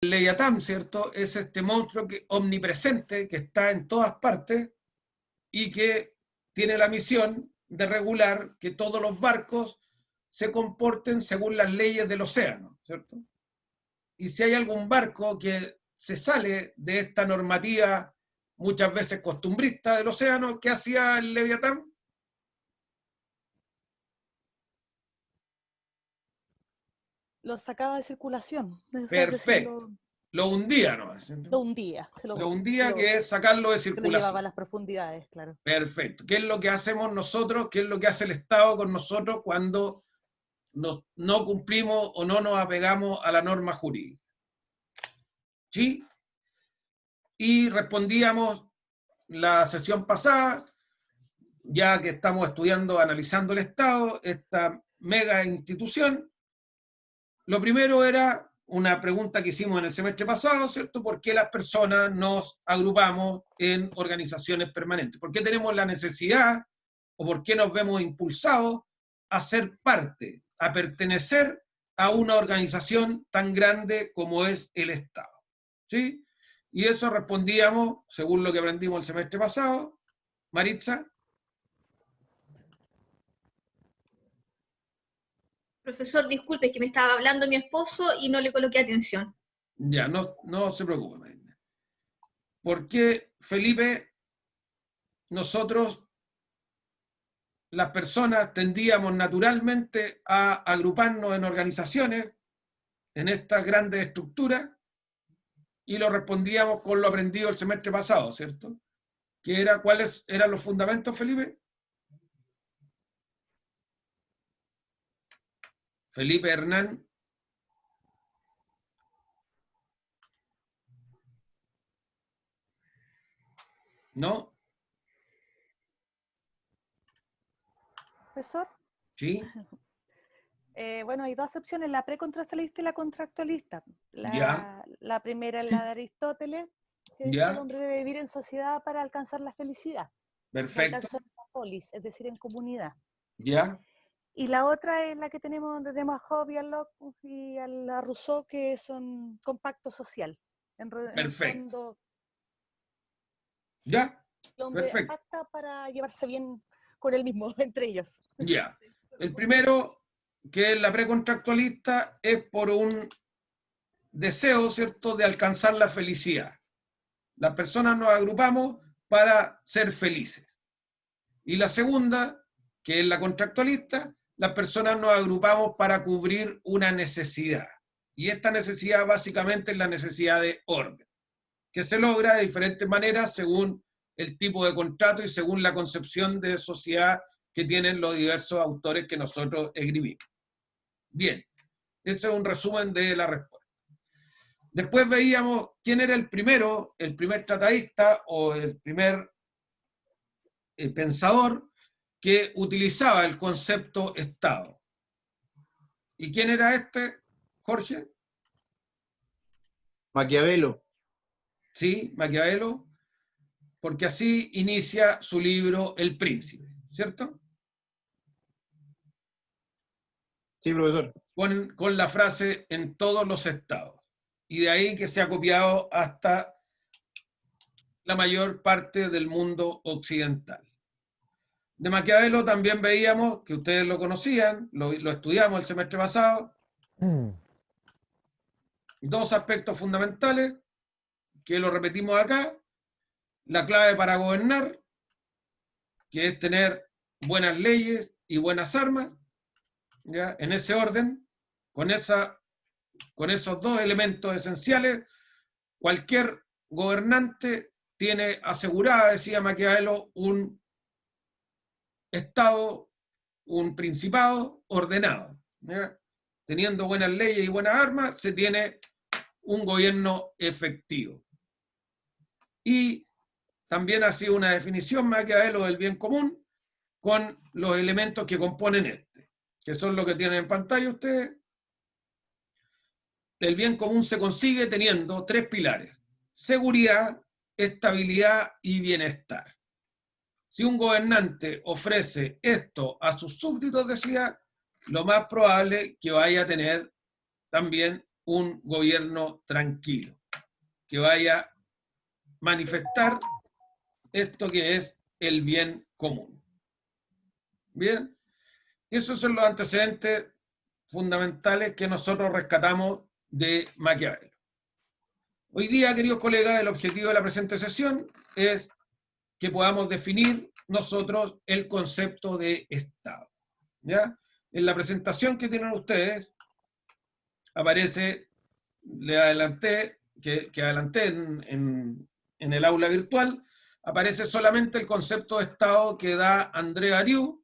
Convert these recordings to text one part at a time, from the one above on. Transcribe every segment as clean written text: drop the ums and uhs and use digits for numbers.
Leviatán, ¿cierto? Es este monstruo omnipresente que está en todas partes y que tiene la misión de regular que todos los barcos se comporten según las leyes del océano, ¿cierto? Y si hay algún barco que se sale de esta normativa muchas veces costumbrista del océano, ¿qué hacía el Leviatán? Lo sacaba de circulación. Perfecto. Lo hundía, ¿no? Lo hundía. Lo hundía, que es sacarlo de circulación. Lo llevaba a las profundidades, claro. Perfecto. ¿Qué es lo que hacemos nosotros? ¿Qué es lo que hace el Estado con nosotros cuando no cumplimos o no nos apegamos a la norma jurídica? ¿Sí? Y respondíamos la sesión pasada, ya que estamos estudiando, analizando el Estado, esta mega institución. Lo primero era una pregunta que hicimos en el semestre pasado, ¿cierto? ¿Por qué las personas nos agrupamos en organizaciones permanentes? ¿Por qué tenemos la necesidad o por qué nos vemos impulsados a ser parte, a pertenecer a una organización tan grande como es el Estado? ¿Sí? Y eso respondíamos, según lo que aprendimos el semestre pasado. Maritza. Profesor, disculpe, es que me estaba hablando mi esposo y no le coloqué atención. Ya, no se preocupe, Marina. ¿Por qué, Felipe, nosotros, las personas, tendíamos naturalmente a agruparnos en organizaciones, en estas grandes estructuras? Y lo respondíamos con lo aprendido el semestre pasado, ¿cierto? Que era, ¿cuáles eran los fundamentos, Felipe? Felipe Hernán. ¿No? ¿Profesor? Sí. Bueno, hay dos opciones, la precontractualista y la contractualista. La primera es la de Aristóteles, que dice que el hombre debe vivir en sociedad para alcanzar la felicidad. Perfecto. Alcanzar la polis, es decir, en comunidad. Ya. Y la otra es la que tenemos, donde tenemos a Hobbes y a Locke y a Rousseau, que son compacto social. Perfecto. Ya. El hombre pacta para llevarse bien con él mismo, entre ellos. Ya. El primero, que es la precontractualista, es por un deseo, ¿cierto?, de alcanzar la felicidad. Las personas nos agrupamos para ser felices. Y la segunda, que es la contractualista, las personas nos agrupamos para cubrir una necesidad. Y esta necesidad básicamente es la necesidad de orden, que se logra de diferentes maneras según el tipo de contrato y según la concepción de sociedad que tienen los diversos autores que nosotros escribimos. Bien, este es un resumen de la respuesta. Después veíamos quién era el primer tratadista o el primer pensador que utilizaba el concepto Estado. ¿Y quién era este, Jorge? Maquiavelo. Sí, Maquiavelo, porque así inicia su libro El Príncipe, ¿cierto? Sí, profesor. Con la frase en todos los estados. Y de ahí que se ha copiado hasta la mayor parte del mundo occidental. De Maquiavelo también veíamos, que ustedes lo conocían, lo estudiamos el semestre pasado, dos aspectos fundamentales, que lo repetimos acá: la clave para gobernar, que es tener buenas leyes y buenas armas, ¿ya? En ese orden, con esos dos elementos esenciales, cualquier gobernante tiene asegurada, decía Maquiavelo, un Estado, un principado ordenado, ¿ya? Teniendo buenas leyes y buenas armas, se tiene un gobierno efectivo. Y también ha sido una definición Maquiavelo del bien común con los elementos que componen este, que son los que tienen en pantalla ustedes. El bien común se consigue teniendo tres pilares: seguridad, estabilidad y bienestar. Si un gobernante ofrece esto a sus súbditos, decía, lo más probable que vaya a tener también un gobierno tranquilo, que vaya a manifestar esto que es el bien común. Bien, esos son los antecedentes fundamentales que nosotros rescatamos de Maquiavelo. Hoy día, queridos colegas, el objetivo de la presente sesión es que podamos definir nosotros el concepto de Estado. ¿Ya? En la presentación que tienen ustedes, aparece, le adelanté, que adelanté en el aula virtual, aparece solamente el concepto de Estado que da André Ariu,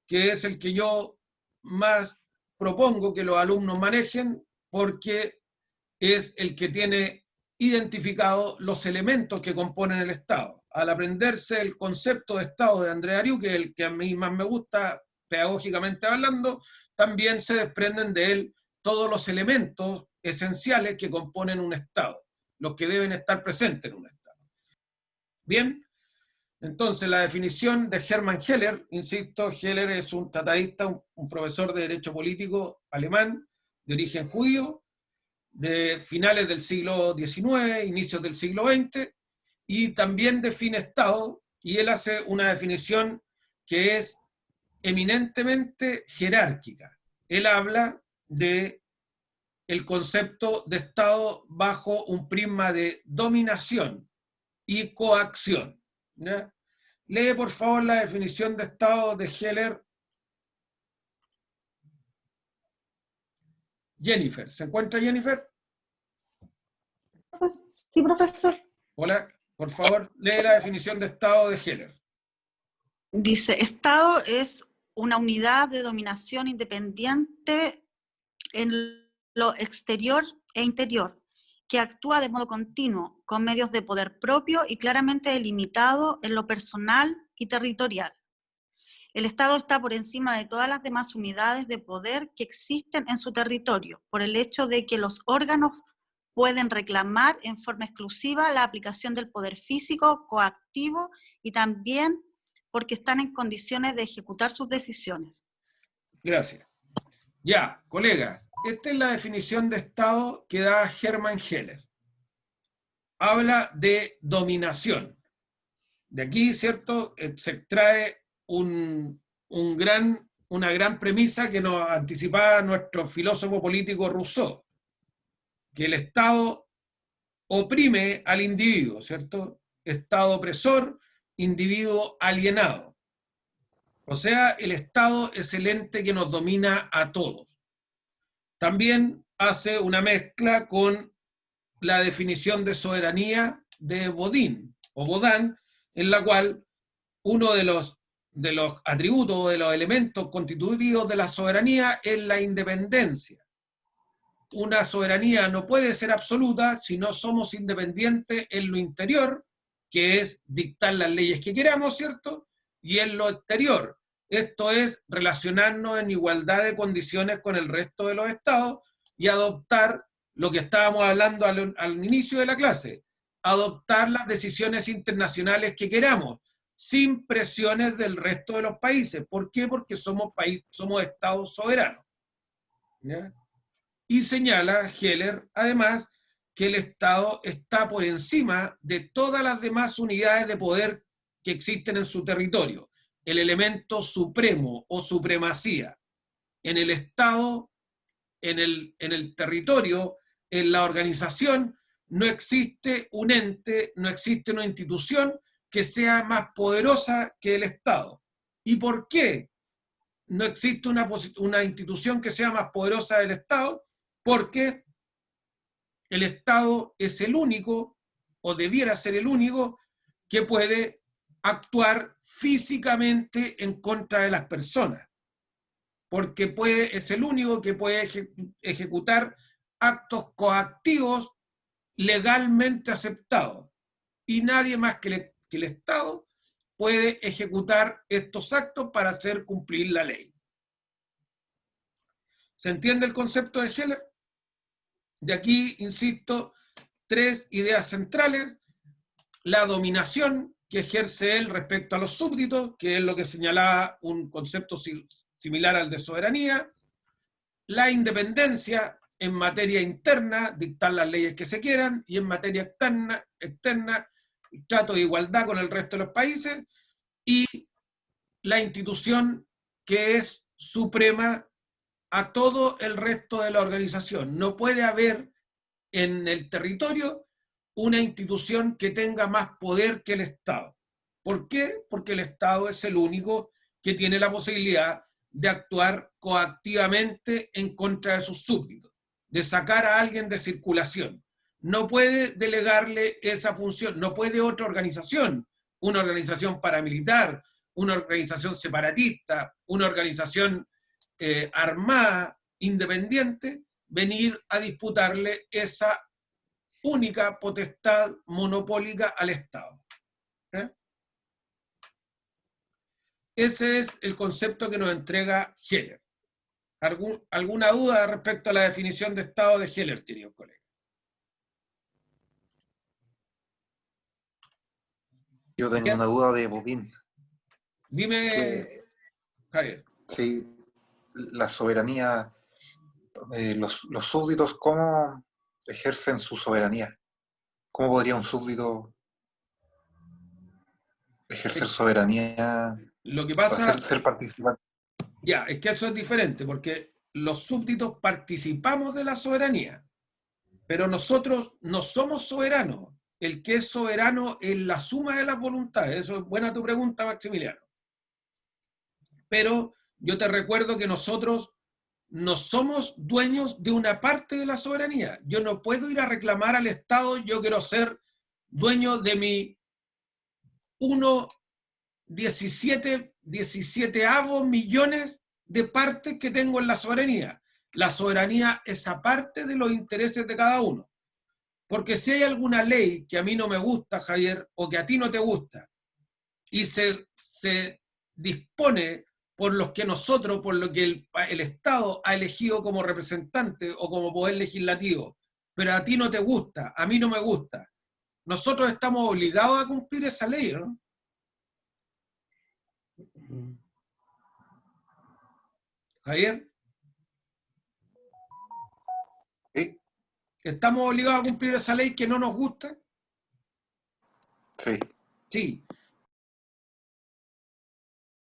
que es el que yo más propongo que los alumnos manejen, porque es el que tiene identificado los elementos que componen el Estado. Al aprenderse el concepto de Estado de André Ariu, que es el que a mí más me gusta pedagógicamente hablando, también se desprenden de él todos los elementos esenciales que componen un Estado, los que deben estar presentes en un Estado. Bien, entonces la definición de Hermann Heller, insisto, Heller es un tratadista, un profesor de Derecho Político alemán, de origen judío, de finales del siglo XIX, inicios del siglo XX, y también define Estado, y él hace una definición que es eminentemente jerárquica. Él habla de el concepto de Estado bajo un prisma de dominación y coacción. ¿Ya? Lee, por favor, la definición de Estado de Heller. Jennifer, ¿se encuentra Jennifer? Sí, profesor. Hola, por favor, lee la definición de Estado de Heller. Dice, Estado es una unidad de dominación independiente en lo exterior e interior, que actúa de modo continuo, con medios de poder propio y claramente delimitado en lo personal y territorial. El Estado está por encima de todas las demás unidades de poder que existen en su territorio, por el hecho de que los órganos pueden reclamar en forma exclusiva la aplicación del poder físico, coactivo, y también porque están en condiciones de ejecutar sus decisiones. Gracias. Ya, colegas, esta es la definición de Estado que da Hermann Heller. Habla de dominación. De aquí, ¿cierto?, se extrae una gran premisa que nos anticipaba nuestro filósofo político Rousseau, que el Estado oprime al individuo, ¿cierto? Estado opresor, individuo alienado. O sea, el Estado es el ente que nos domina a todos. También hace una mezcla con la definición de soberanía de Bodin, o Baudin, en la cual uno de los atributos, de los elementos constitutivos de la soberanía es la independencia. Una soberanía no puede ser absoluta si no somos independientes en lo interior, que es dictar las leyes que queramos, ¿cierto? Y en lo exterior, esto es relacionarnos en igualdad de condiciones con el resto de los estados y adoptar lo que estábamos hablando al inicio de la clase, adoptar las decisiones internacionales que queramos, sin presiones del resto de los países. ¿Por qué? Porque somos estados soberanos. ¿Ya? Y señala Heller, además, que el Estado está por encima de todas las demás unidades de poder que existen en su territorio. El elemento supremo o supremacía. En el Estado, en el territorio, en la organización, no existe un ente, no existe una institución que sea más poderosa que el Estado. ¿Y por qué no existe una institución que sea más poderosa del Estado? Porque el Estado es el único, o debiera ser el único, que puede actuar físicamente en contra de las personas. Porque es el único que puede ejecutar actos coactivos legalmente aceptados. Y nadie más que el Estado puede ejecutar estos actos para hacer cumplir la ley. ¿Se entiende el concepto de Heller? De aquí, insisto, tres ideas centrales: la dominación que ejerce él respecto a los súbditos, que es lo que señalaba un concepto similar al de soberanía; la independencia en materia interna, dictar las leyes que se quieran, y en materia externa, trato de igualdad con el resto de los países, y la institución que es suprema a todo el resto de la organización. No puede haber en el territorio una institución que tenga más poder que el Estado. ¿Por qué? Porque el Estado es el único que tiene la posibilidad de actuar coactivamente en contra de sus súbditos, de sacar a alguien de circulación. No puede delegarle esa función, no puede otra organización, una organización paramilitar, una organización separatista, una organización armada, independiente, venir a disputarle esa única potestad monopólica al Estado. ¿Eh? Ese es el concepto que nos entrega Heller. ¿Alguna duda respecto a la definición de Estado de Heller, queridos colegas? Yo tengo una duda de Bovín. Dime, Javier. Sí, la soberanía, los súbditos, ¿cómo ejercen su soberanía? ¿Cómo podría un súbdito ejercer soberanía? Lo que pasa, Ser participante. ya, es que eso es diferente, porque los súbditos participamos de la soberanía, pero nosotros no somos soberanos. El que es soberano es la suma de las voluntades. Eso es buena tu pregunta, Maximiliano. Pero yo te recuerdo que nosotros no somos dueños de una parte de la soberanía. Yo no puedo ir a reclamar al Estado, yo quiero ser dueño de mi 17 millones de partes que tengo en la soberanía. La soberanía es aparte de los intereses de cada uno. Porque si hay alguna ley que a mí no me gusta, Javier, o que a ti no te gusta, y se dispone por lo que el Estado ha elegido como representante o como poder legislativo, pero a ti no te gusta, a mí no me gusta, nosotros estamos obligados a cumplir esa ley, ¿no? Javier. ¿Sí? ¿Estamos obligados a cumplir esa ley que no nos gusta? Sí. Sí.